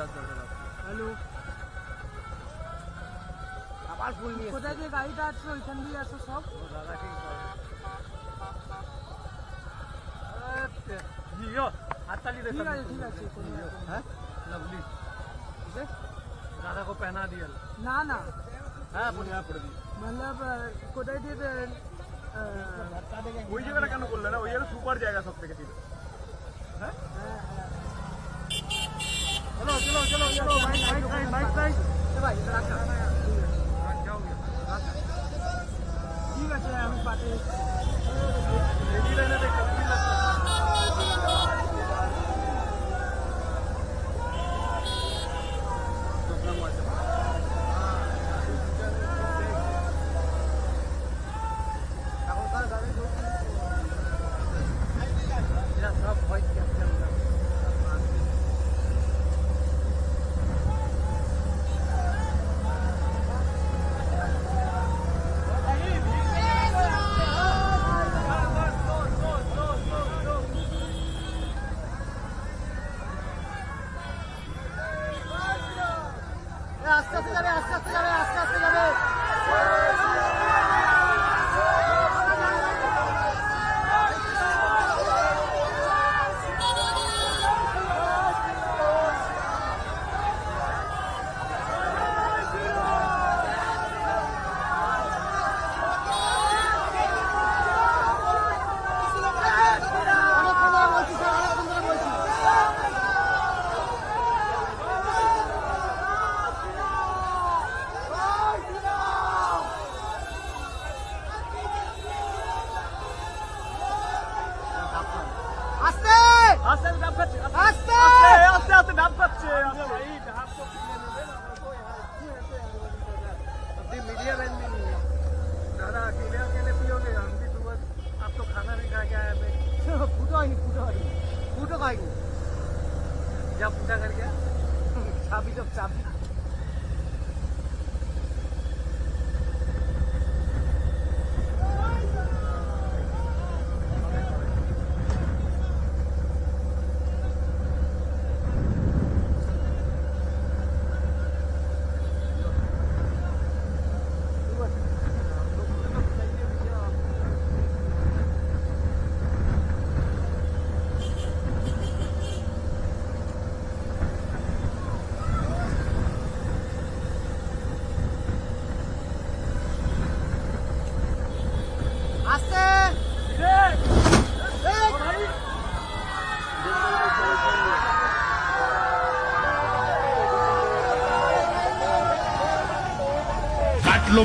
Hello, আবার ফুল নিয়ে কোথায় যে গাড়িটা আছে ওইখান দিয়ে আসো সব। দাদা ঠিক हाथताली दे। ठीक है, ठीक है। हैं लवली इसे दादा को पहना दिया ना ना हाँ पुनिया पड़ दी मतलब কোথায় দিয়ে ওই জায়গাটা কেন করলে না? ওই জায়গা সুপার জায়গা সব থেকে ছিল। হ্যাঁ চলো চলো চলো চলো মাইক ভাই ভাই রাখা ঠিক আছে আমি পাতে রেডি रहने दे कभी আস্তে আস্তে যাবে আস্তে আস্তে যাবে আস্তে আস্তে যাবে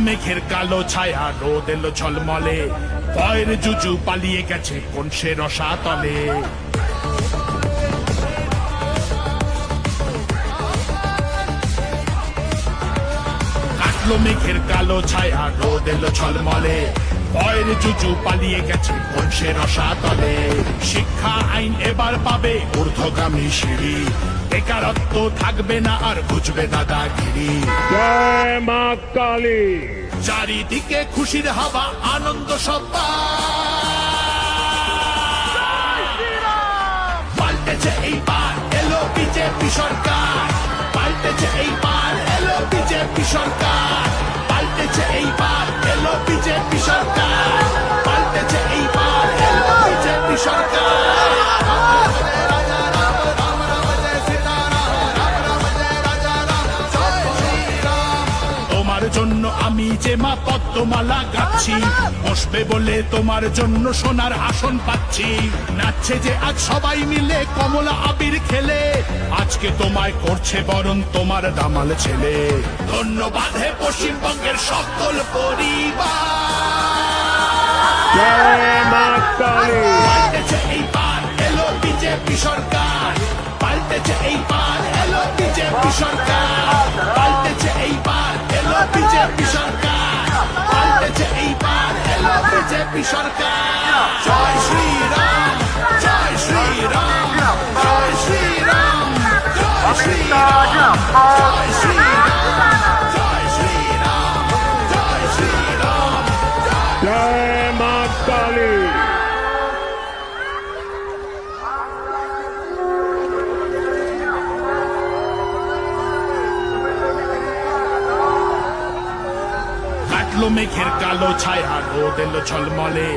মেঘের কালো ছায়া রোদ এলো ঝলমলে ভয়ের জুজু পালিয়ে গেছে কোন সে রসাতলে কাটলো মেঘের কালো ছায়া রোদ এলো ঝলমলে ভয়ের জুজু পালিয়ে গেছে কোন সে রসাতলে শিক্ষা আইন এবার পাবে ঊর্ধ্বগামী সিঁড়ি বেকারত্ব থাকবে না আর বুঝবে দাদাগিরি জয় মা কালী চারিদিকে খুশির হাওয়া আনন্দ সব্বা পাল্টেছে এইবার এলো বিজেপি সরকার পাল্টেছে এইবার এলো বিজেপি সরকার পাল্টেছে এইবার এলো বিজেপি সরকার পাল্টেছে এইবার এলো বিজেপি সরকার তোমার জন্য আমি যে মা পদ্মমালা গাচ্ছি বসবে বলে তোমার জন্য সোনার আসন পাচ্ছি নাচছে যে আজ সবাই মিলে কমলা আবির খেলে আজকে তোমায় করছে বরণ তোমার দামাল ছেলে ধন্যবাদ হে পশ্চিমবঙ্গের সকল পরিবার পাল্টেছে এইবার এলো বিজেপি সরকার পাল্টেছে এইবার এলো বিজেপি সরকার পাল্টেছে এইবার এলো বিজেপি সরকার পাল্টেছে এইবার এলো বিজেপি সরকার জয় শ্রীরাম জয় শ্রীরাম জয় শ্রীরাম জয় শ্রীরাম জয় শ্রীরাম জয় শ্রীরাম জয় শ্রীরাম জয় মা কালী মেঘের কালো ছায়া রোদ এলো ঝলমলে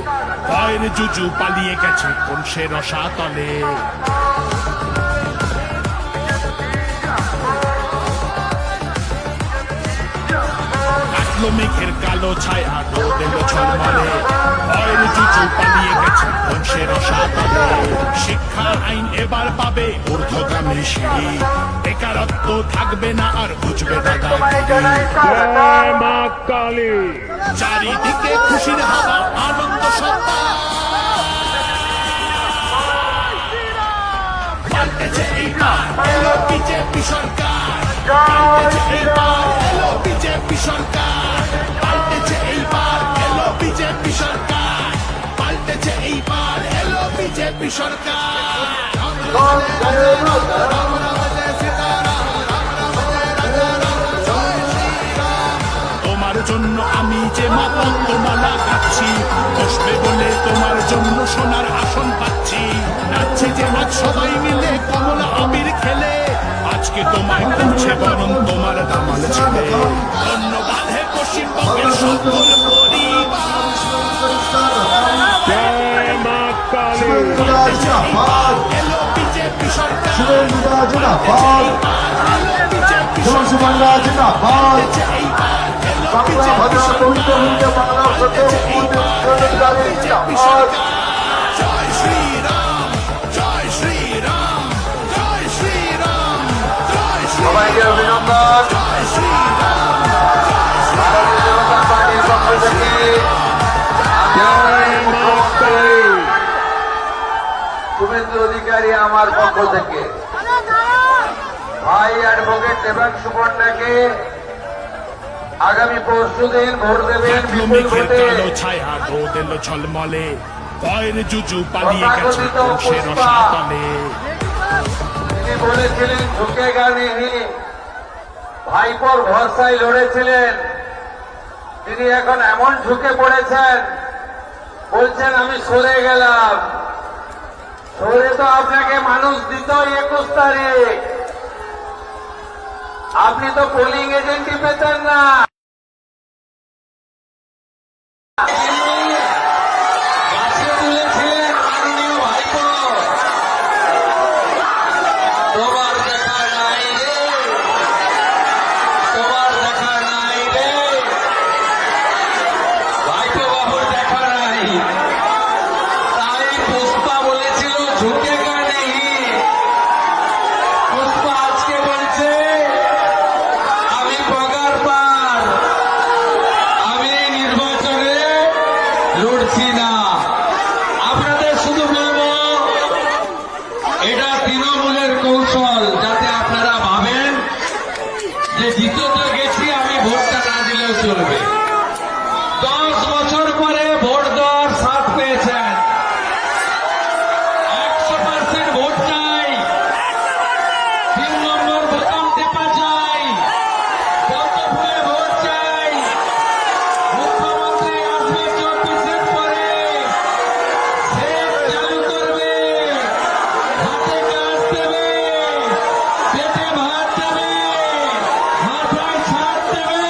ভয়ের জুজু পালিয়ে গেছে কোন সে রসাতলে কাটলো মেঘের কালো ছায়া রোদ এলো ঝলমলে ভয়ের জুজু পালিয়ে গেছে কোন সে রসাতলে শিক্ষা আইন এবার পাবে ঊর্ধ্বগামী সিঁড়ি বেকারত্ব থাকবে না আর বুঝবে দাদাগিরি जय मां काली চারিদিকে খুশির হাওয়া আনন্দ সত্তা পাল্টেছে এইবার এলো বিজেপি সরকার পাল্টেছে এইবার এলো বিজেপি সরকার পাল্টেছে এইবার এলো বিজেপি সরকার পাল্টেছে এইবার এলো বিজেপি সরকার তোমার জন্য আমি যে মা পদ্মমালা গাচ্ছি বসবে বলে তোমার জন্য সোনার আসন পাচ্ছি নাচছে যে আজ সবাই মিলে কমলা আবির খেলে আজকে তোমায় করছে বরং তোমার দামাল ছেলে ধন্যবাদ হে পশ্চিমবঙ্গের সকল পরিবার जय मां काली এলো বিজেপি সরকার জিন্দাবাদ বাংলা জিন্দাবাদ বাংলা ভাষা পবিত্র হিন্দে বাংলা সত্য জিন্দাবাদ জয় শ্রীরাম জয় শ্রীরাম জয় শ্রীরাম জয় শ্রীরাম সবাইকে অভিনন্দন জয় শ্রীরাম ভারতীয় জনতা পার্টির পক্ষ থেকে जय मां काली শুভেন্দু অধিকারী আমার পক্ষ থেকে ভাই অ্যাডভোকেট দেবাংশু পণ্ডাকে আগামী পরশুদিন ভোট দেবেন বিপুল মেঘের ভোটে কালো ছায়া রোদ এলো ঝলমলে ভয়ের জুজু পালিয়ে গেছে সে রসাতলে তিনি বলেছিলেন ঝুঁকে গানেহি ভাইপোর ভরসায় লড়েছিলেন তিনি এখন এমন ঝুঁকে পড়েছেন বলছেন আমি সরে গেলাম সরে তো আপনাকে মানুষ দিত 21 তারিখ আপনি তো পোলিং এজেন্টই পেতেন না গাছে তুলেছিলেন মাননীয় ভাইপো তোমার দেখা নাই রে তোমার দেখা নাই রে ভাইপো বাবুর দেখা নাই তাই পুষ্পা বলেছিল ঝুঁকে গানে পুষ্পা আজকে বলছে আমি পগার পার আমি নির্বাচনে লড়ছি না আপনাদের শুধু বলবো এটা তৃণমূলের কৌশল যাতে আপনারা ভাবেন যে জিতে তো গেছি আমি ভোটটা না দিলেও চলবে 10 বছর পরে ভোট দেওয়ার সাথ পেয়েছেন 100% ভোট চাই 3 নম্বর বোতাম টেপা চাই পদ্মফুলে ভোট চাই মুখ্যমন্ত্রী আসবে 24-এর পরে সেট চালু করবে হাতে কাজ দেবে পেটে ভাত দেবে মাথায় ছাদ দেবে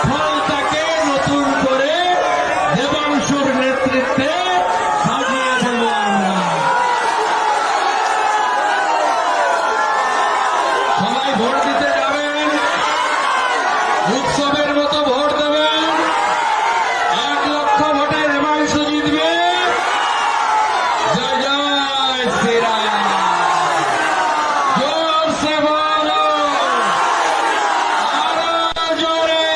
ফলটাকে নতুন করে দেবাংশুর নেতৃত্বে সাজিয়ে দেব আমরা সবাই ভোট দিতে যাবেন উৎসবের মতো ভোট দেবেন 1 লক্ষ ভোটে দেবাংশু জিতবে জয় জয় শ্রীরাম জোর সে বলো আরো জোরে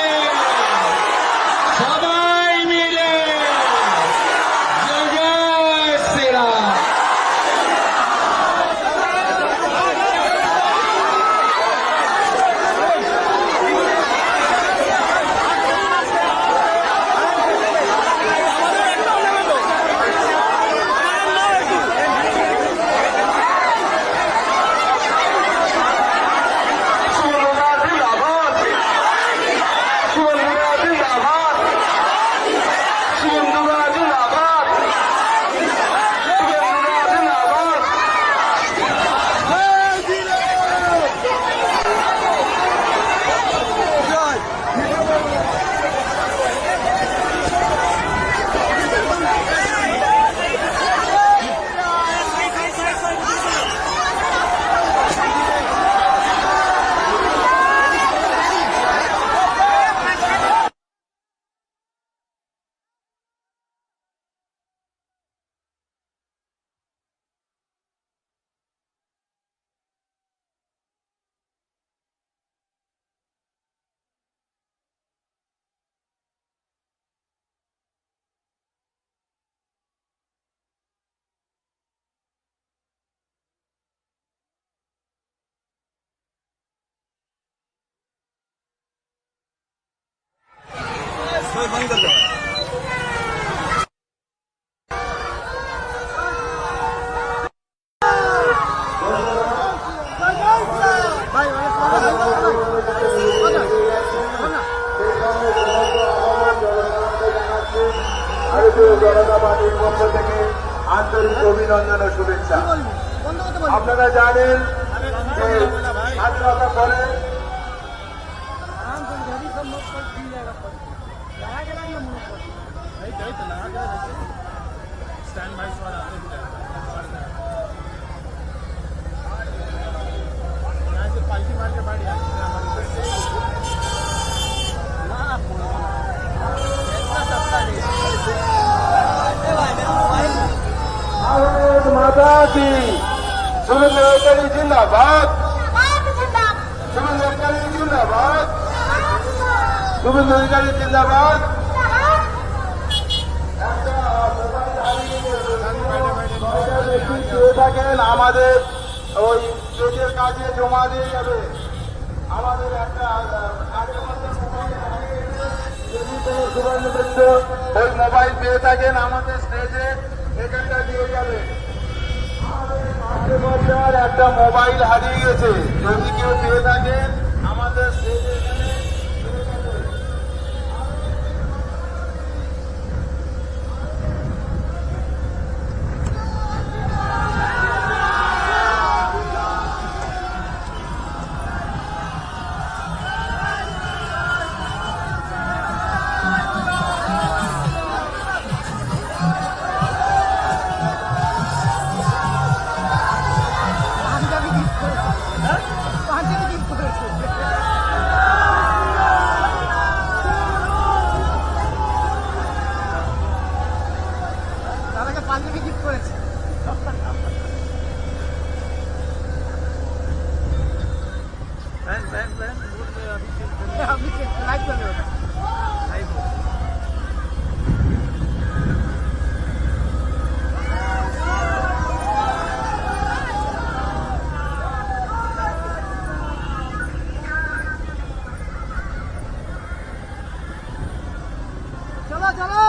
সবাই মিলে জয় জয় শ্রীরাম আন্তরিক অভিনন্দন ও শুভেচ্ছা। আপনারা জানেন যে স্বাধীনতা পরে स्टैंड बाय वाला यहाँ से पालकी मार के बाढ़ भारत माता की शुभेंद्र अधिकारी जिंदाबाद, शुभेंद्र अधिकारी जिंदाबाद, शुभेंद्र अधिकारी जिंदाबाद। থাকেন আমাদের ওই স্টেজের কাছে জমা দিয়ে যাবে। আমাদের একটা ওই মোবাইল পেয়ে থাকেন আমাদের স্টেজে এখানটা দিয়ে যাবে। আমাদের একটা মোবাইল হারিয়ে গেছে, যদি কেউ পেয়ে থাকেন আমাদের স্টেজে পাঞ্জাবি গিফট করেছে। আপনি লাইভ করবেন চলো চলো।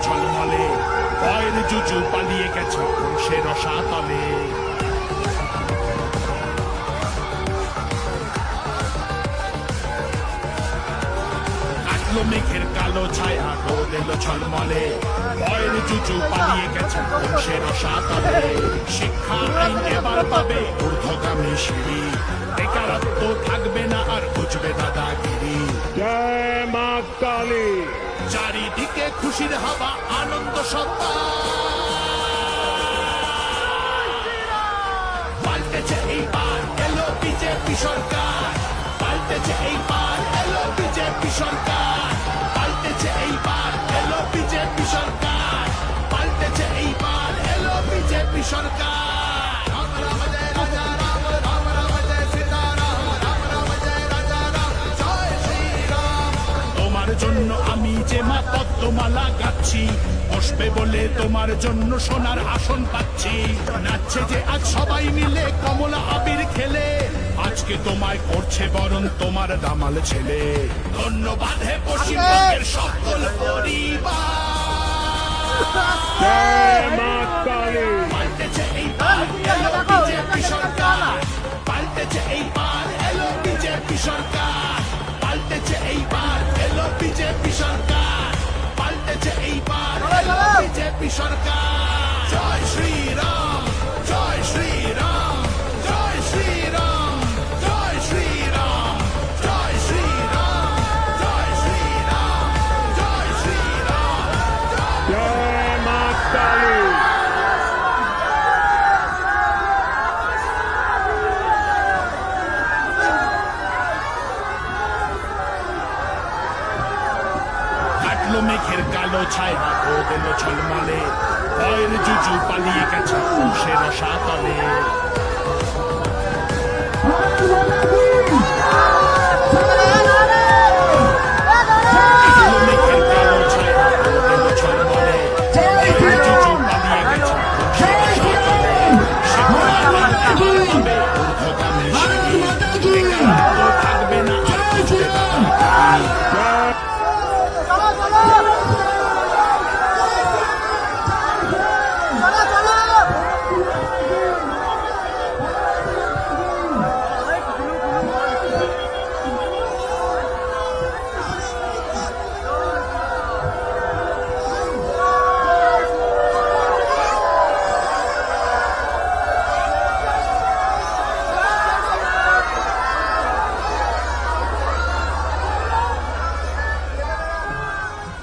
ঝলমলে ভয়ের জুজু পালিয়ে গেছে সে রসাতলে। কাটলো মেঘের কালো ছায়া রোদ এলো ঝলমলে ভয়ের জুজু পালিয়ে গেছে সে রসাতলে। শিক্ষা আইন এবার পাবে ঊর্ধ্বগামী সিঁড়ি, বেকারত্ব থাকবে না আর বুঝবে দাদাগিরি। জয় মা কালী। চারিদিকে খুশির হাওয়া আনন্দ সত্তা, পাল্টেছে এইবার এলো বিজেপি সরকার, পাল্টেছে এইবার এলো বিজেপি সরকার, পাল্টেছে এইবার এলো বিজেপি সরকার, পাল্টেছে এইবার এলো বিজেপি সরকার। রাম রাম জয় রাজা রাম, রাম রাম জয় সীতারাম, রাম রাম জয় রাজা রাম, জয় শ্রীরাম। তোমার জন্য আমি যে মা পদ্মমালা গাচ্ছি, বসবে বলে তোমার জন্য সোনার আসন পাচ্ছি। নাচছে যে আজ সবাই মিলে কমলা আবির খেলে, আজকে তোমায় করছে বরণ তোমার দামাল ছেলে। ধন্যবাদ হে পশ্চিমবঙ্গের সকল পরিবার। জয় মা কালী। পাল্টেছে এইবার এলো বিজেপি সরকার, পাল্টেছে এইবার এলো বিজেপি সরকার, পাল্টেছে এইবার এলো বিজেপি সরকার, পাল্টেছে এইবার এলো বিজেপি সরকার। কাটলো মেঘের কালো ছায়া ও দিল ঝলমলে ভয়ের জুজু পালিয়ে গেছে সে রসাতলে কাটলো মেঘের কালো ছায়া ও দিল ঝলমলে ভয়ের জুজু পালিয়ে গেছে সে রসাতলে সে হবে ঊর্ধ্বগামী সিঁড়ি বেকারত্ব থাকবে না আর খুঁজতে তাড়াতাড়ি চলো চলো চলো চলো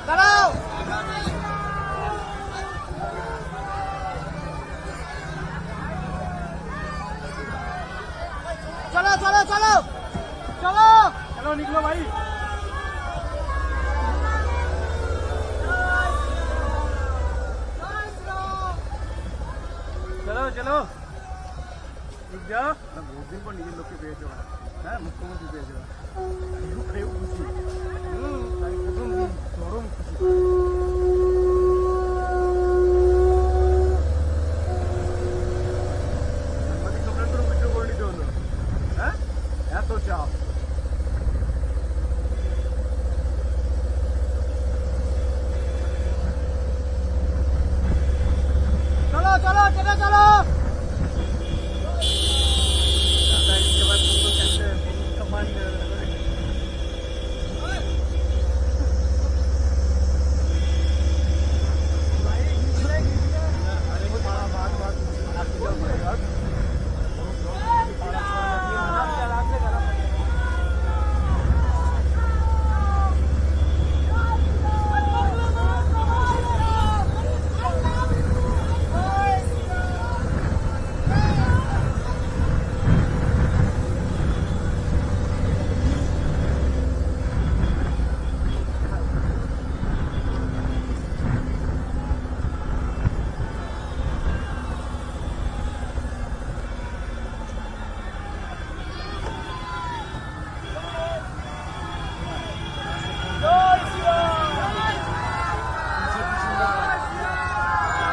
দাঁড়াও চলো চলো চলো চলো चलो निकलो भाई चलो चलो रुक जाओ ना बहुत दिन पर নিজের লোককে পেয়েছো হ্যাঁ মুখ্যমন্ত্রী পেয়েছো খুশি তাই প্রথম দিন চরম খুশি সাংবাদিক সম্মেলন ভিডিও করে নিতে হলো হ্যাঁ এত চাপ চলো চলো চলো চলো इसके बाद तुमको कैसे कमांड अरे वो बड़ा बात आपके लोग पड़ेगा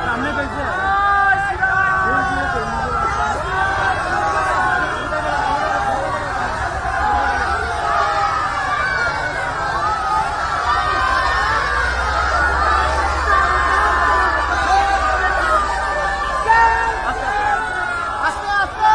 सामने कैसे আস্তে আস্তে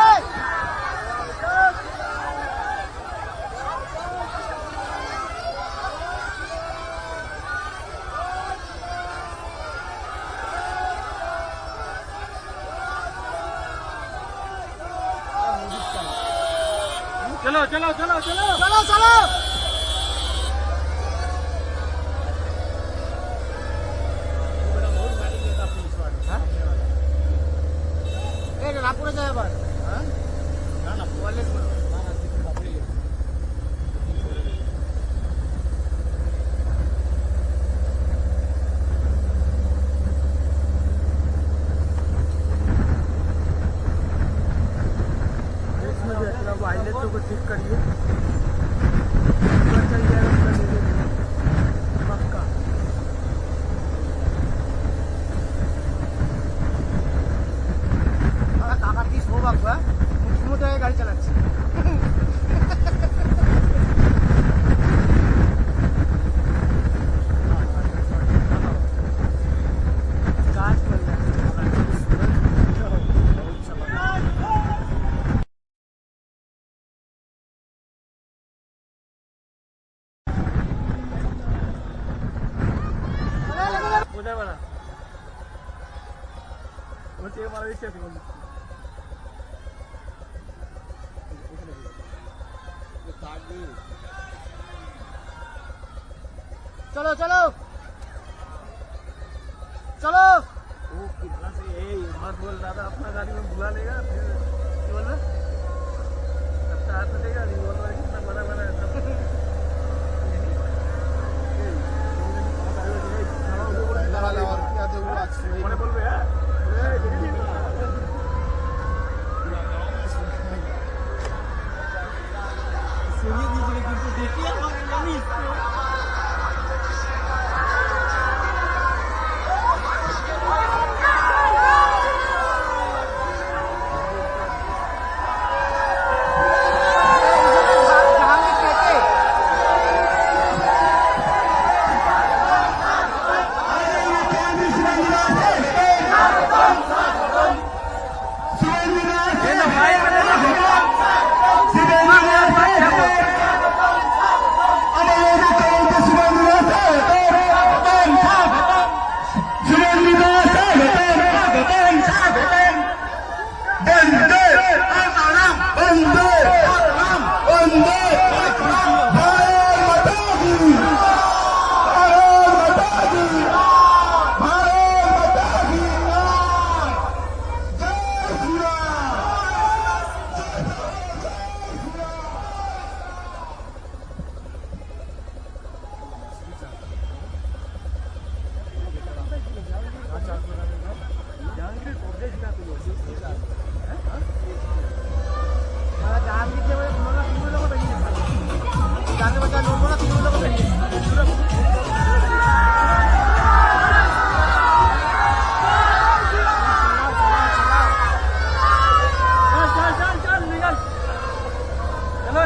चलो चलो चलो चलो চলো চলো এই রাপুরে যায় আবার হ্যাঁ না না ওয়ালেট করো না না কিছু বাপরে इसमें भी अब आइलेट को ठीक करिए चल जाएगा उसका ले लेंगे पक्का কাকার কি সৌভাগ্য মুখ্যমন্ত্রী হয়ে গাড়ি চালাচ্ছে কাজ করে কোথায় বলা বলছে মারা দিচ্ছে আছে चलो चलो चलो वो कितना से यही मत बोल दादा अपना गाड़ी में बुला लेगा फिर बोल रहा तब तो हाथ देगा नहीं बोल रहा कितना बड़ा बड़ा है सब সরিয়ে দিয়েছিল কিন্তু দেখি আর জানিস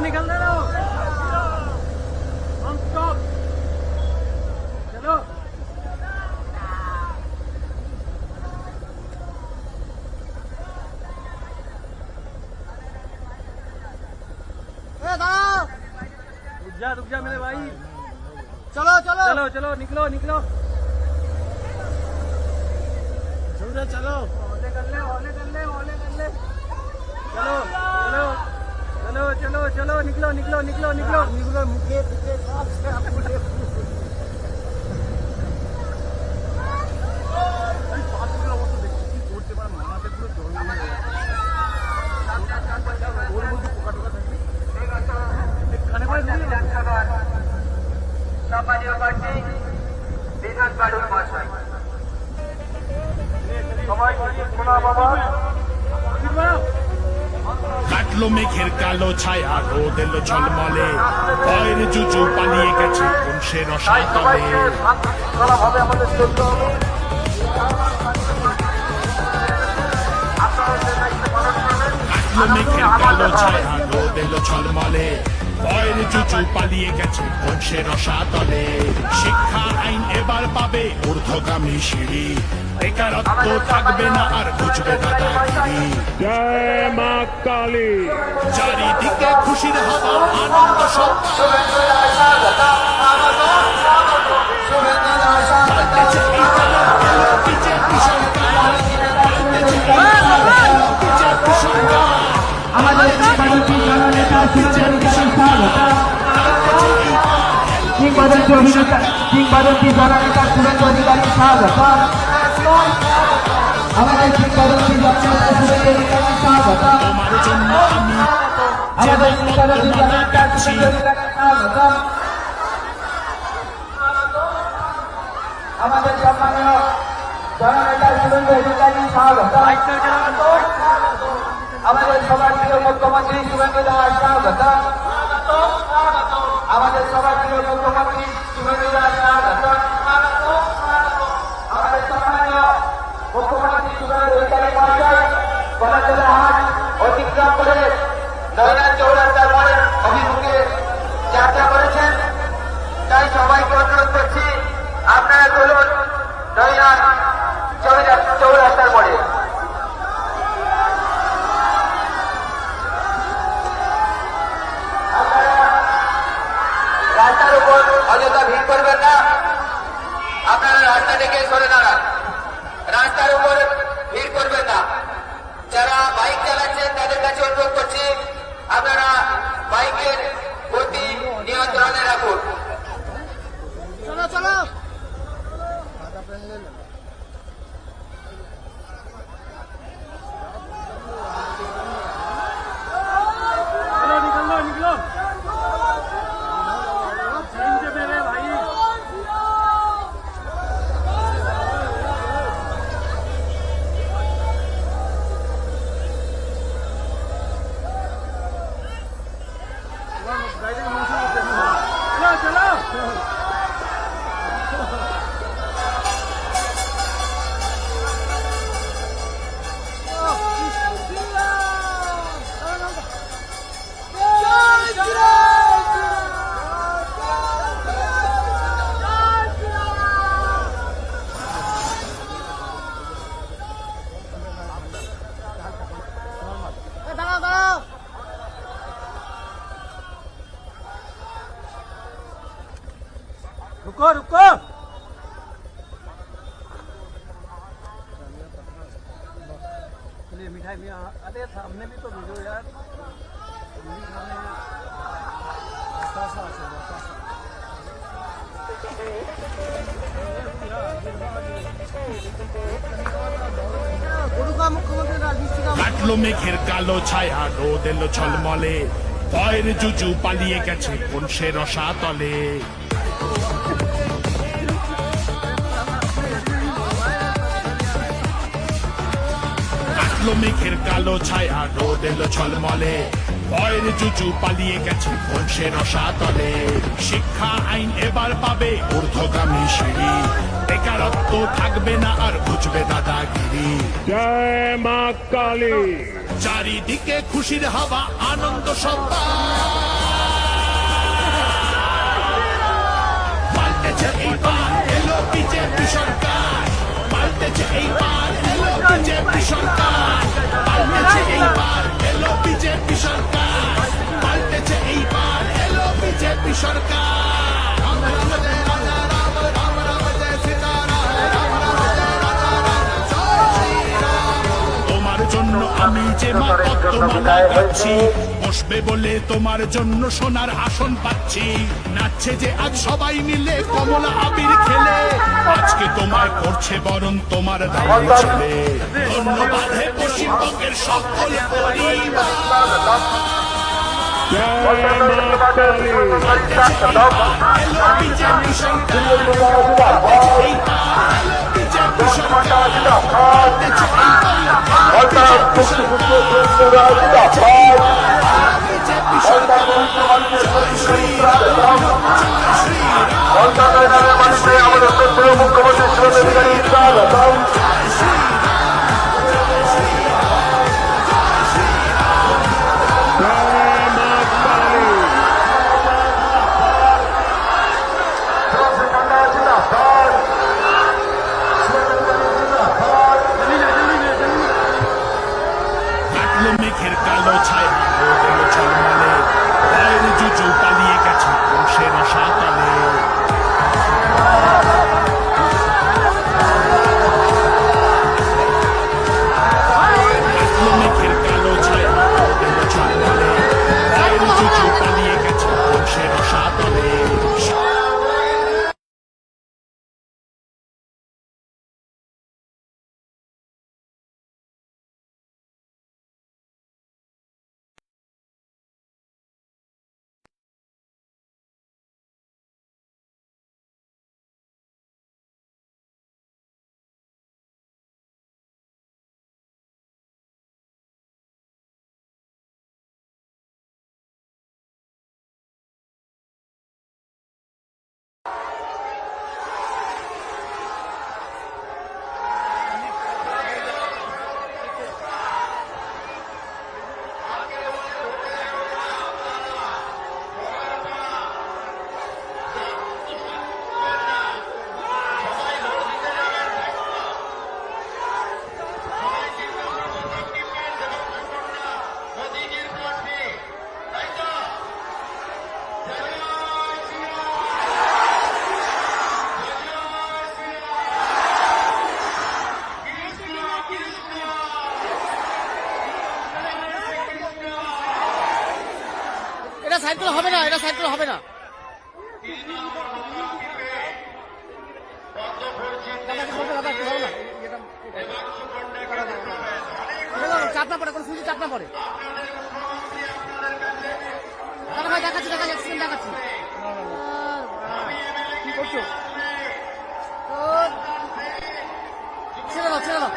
निकल दे रहा हम स्टॉप चलो रुक जा मेरे भाई चलो चलो चलो चलो निकलो निकलो चलो चलो ओले कर ले ओले कर ले ओले कर ले चलो चलो चलो चलो चलो निकलो निकलो निकलो निकलो निकलो मुझे पीछे কাটলো মেঘের কালো ছায়া রোদ এলো ঝলমলে ভয়ের জুজু পালিয়ে গেছে কোন সে রসাতলে কাটলো মেঘের কালো ছায়া রোদ এলো ঝলমলে ভয়ের জুজু পালিয়ে গেছে কোন সে রসাতলে শিক্ষা আইন এবার পাবে ঊর্ধ্বগামী সিঁড়ি বেকারত্ব থাকবে না আর বুঝবে দাদাগিরি जय मां काली চারিদিকে খুশির হাওয়া আনন্দ কিংবদন্তি অভিনেতা কিংবদন্তি জননেতা সুরেন্দ্র অধিকারী স্বাগত আমাদের কিংবদন্তি জননেতা সুরেন্দ্র অধিকারী স্বাগত তোমার জন্য আমি আমাদের কিংবদন্তি জননেতা সুরেন্দ্র অধিকারী স্বাগত আমাদের সম্মানীয় জননেতা সুরেন্দ্র অধিকারী স্বাগত আমাদের সবার প্রিয় মুখ্যমন্ত্রী শুভেন্দু দাস স্বাগত আমাদের সবার প্রিয় মুখ্যমন্ত্রী শুভেন্দু দাস স্বাগত আমাদের সম্মানীয় মুখ্যমন্ত্রী শুভেন্দু অধিকারী মহাশয় কলাতলা হাট অতিক্রম করে নয়নার চৌরাস্তার মোড়ের অভিমুখে যাত্রা করেছেন তাই সবাইকে অনুরোধ করছি আপনারা চলুন নয়নার চৌরাস্তার মোড়ে রাস্তার উপর অযথা ভিড় করবেন না আপনারা রাস্তা থেকে সরে দাঁড়ান রাস্তার উপর ভিড় করবেন না যারা বাইক চালাচ্ছেন তাদের কাছে অনুরোধ করছি আপনারা বাইকের গতি নিয়ন্ত্রণে রাখুন चलो चलो चलो निकलो निकलो से मेरे भाई দাঁড়াও দাঁড়াও रुको रुको चलिए मिठाई भी अरे सामने भी तो भेजो यार बतासा আছে बतासा গরুকা মুখ্যমন্ত্রী রাজমিস্ত্রি কাটলো মেঘের কালো ছায়া রোদ এলো ঝলমলে ভয়ের জুজু পালিয়ে গেছে কোন সে রসা তলে কাটলো মেঘের কালো ছায়া রোদ এলো ঝলমলে ভয়ের জুজু পালিয়ে গেছে কোন সে রসা তলে শিক্ষা আইন এবার পাবে ঊর্ধ্বগামী সিঁড়ি বেকারত্ব থাকবে না আর বুঝবে দাদাগিরি जय मां काली চারিদিকে খুশির হাওয়া আনন্দ সভা পাল্টেছে এইবার এলো বিজেপি সরকার পাল্টেছে এইবার এলো বিজেপি সরকার পাল্টেছে এইবার এলো বিজেপি সরকার পাল্টেছে এইবার এলো বিজেপি সরকার রাম রাম জয় রাজা রাম রাম রাম জয় সীতারাম রাম রাম জয় রাজা রাম জয় শ্রীরাম তোমার জন্য আমি যে মা পদ্মমালা গাচ্ছি বসবে বলে তোমার জন্য সোনার আসন পাচ্ছি নাচছে যে আজ সবাই মিলে কমলা আবির খেলে আজকে তোমায় করছে বরণ তোমার দামি ছেলে ধন্যবাদ হে পশ্চিমবঙ্গের সকল পরিবার जय मां काली এলো বিজেপি সরকার পাল্টেছে এইবার, এলো বিজেপি সরকার পাল্টেছে এইবার, বিজেপি সরকার জয় শ্রীরাম জয় শ্রীরাম जय मां काली কাটলো মেঘের কালো ছায়া রোদ এলো ঝলমলে ভয়ের জুজু পালিয়ে গেছে কোন সে রসা তলে কাটলো মেঘের কালো ছায়া রোদ এলো ঝলমলে ভয়ের জুজু পালিয়ে গেছে কোন সে রসা তলে এটা সাইকেল হবে না, এটা সাইকেল হবে না। চাপ না পড়ে, কোনো সুজি চাপ না পড়ে। দাদা ভাই দেখাচ্ছি, দেখাচ্ছি, দেখাচ্ছি। কি করছো? ছেড়ে দাও, ছেড়ে দাও।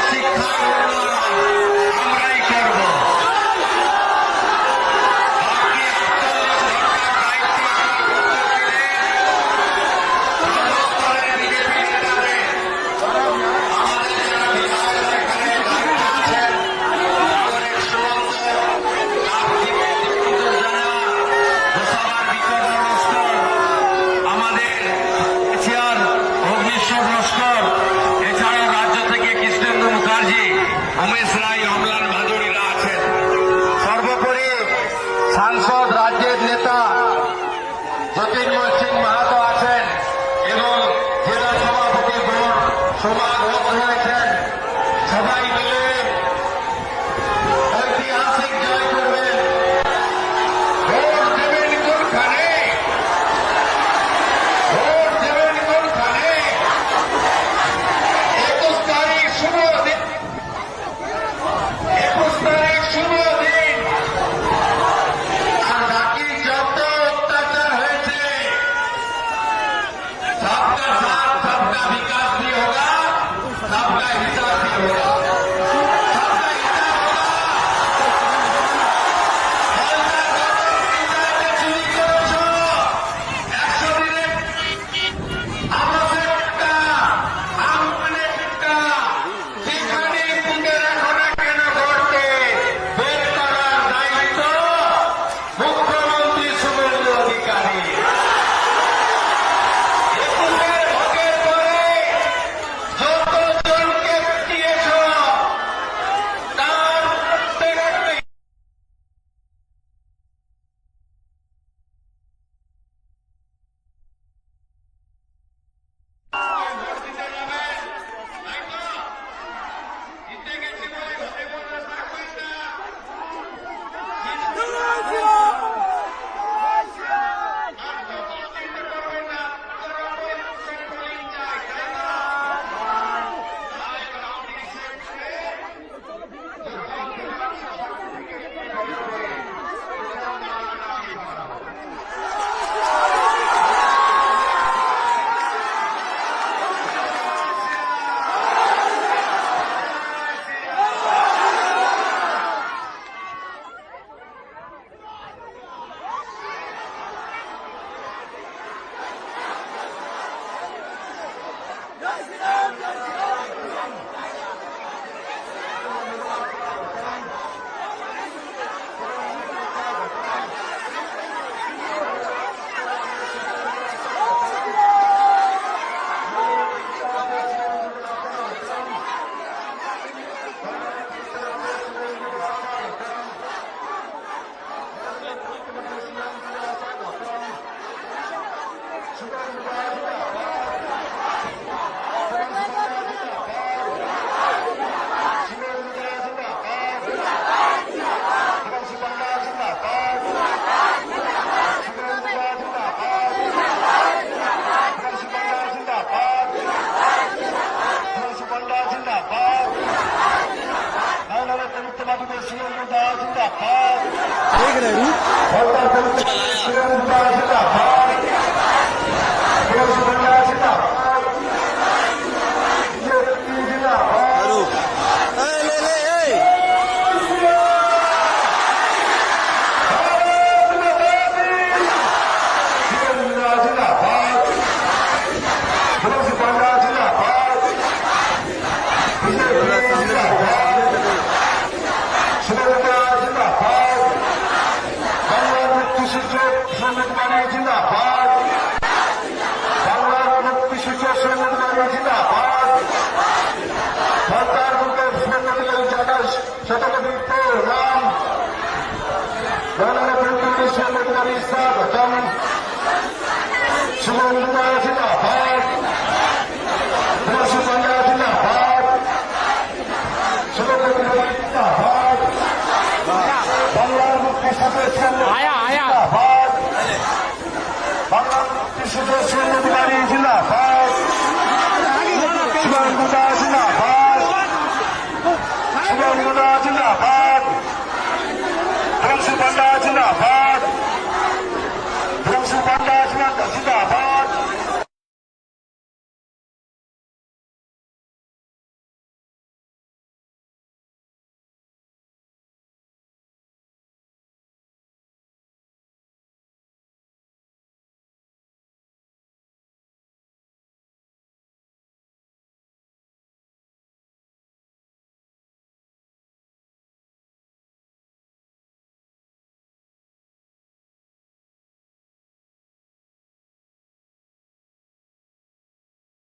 শিক্ষা হয়েছেন সবাই মিলে ঐতিহাসিক জয় করবেন। ভোট দেবেন কোনখানে? ভোট দেবেন কোনখানে? 21 তারিখ শুভ দিন, 21 তারিখ শুভ দিন। আর বাকি যত অত্যাচার হয়েছে सबका साथ सबका विकास भी होगा, सबका हिसाब भी होगा, सबका हिसाब होगा। चुरी करो 100 দিনের আবাসের টাকা, আমনের টাকা, যেখানে পুঁতে রাখো না কেন ঘরতে, বের করার দায়িত্ব মুখ্যমন্ত্রী শুভেন্দু অধিকারী। जिंदाबाद।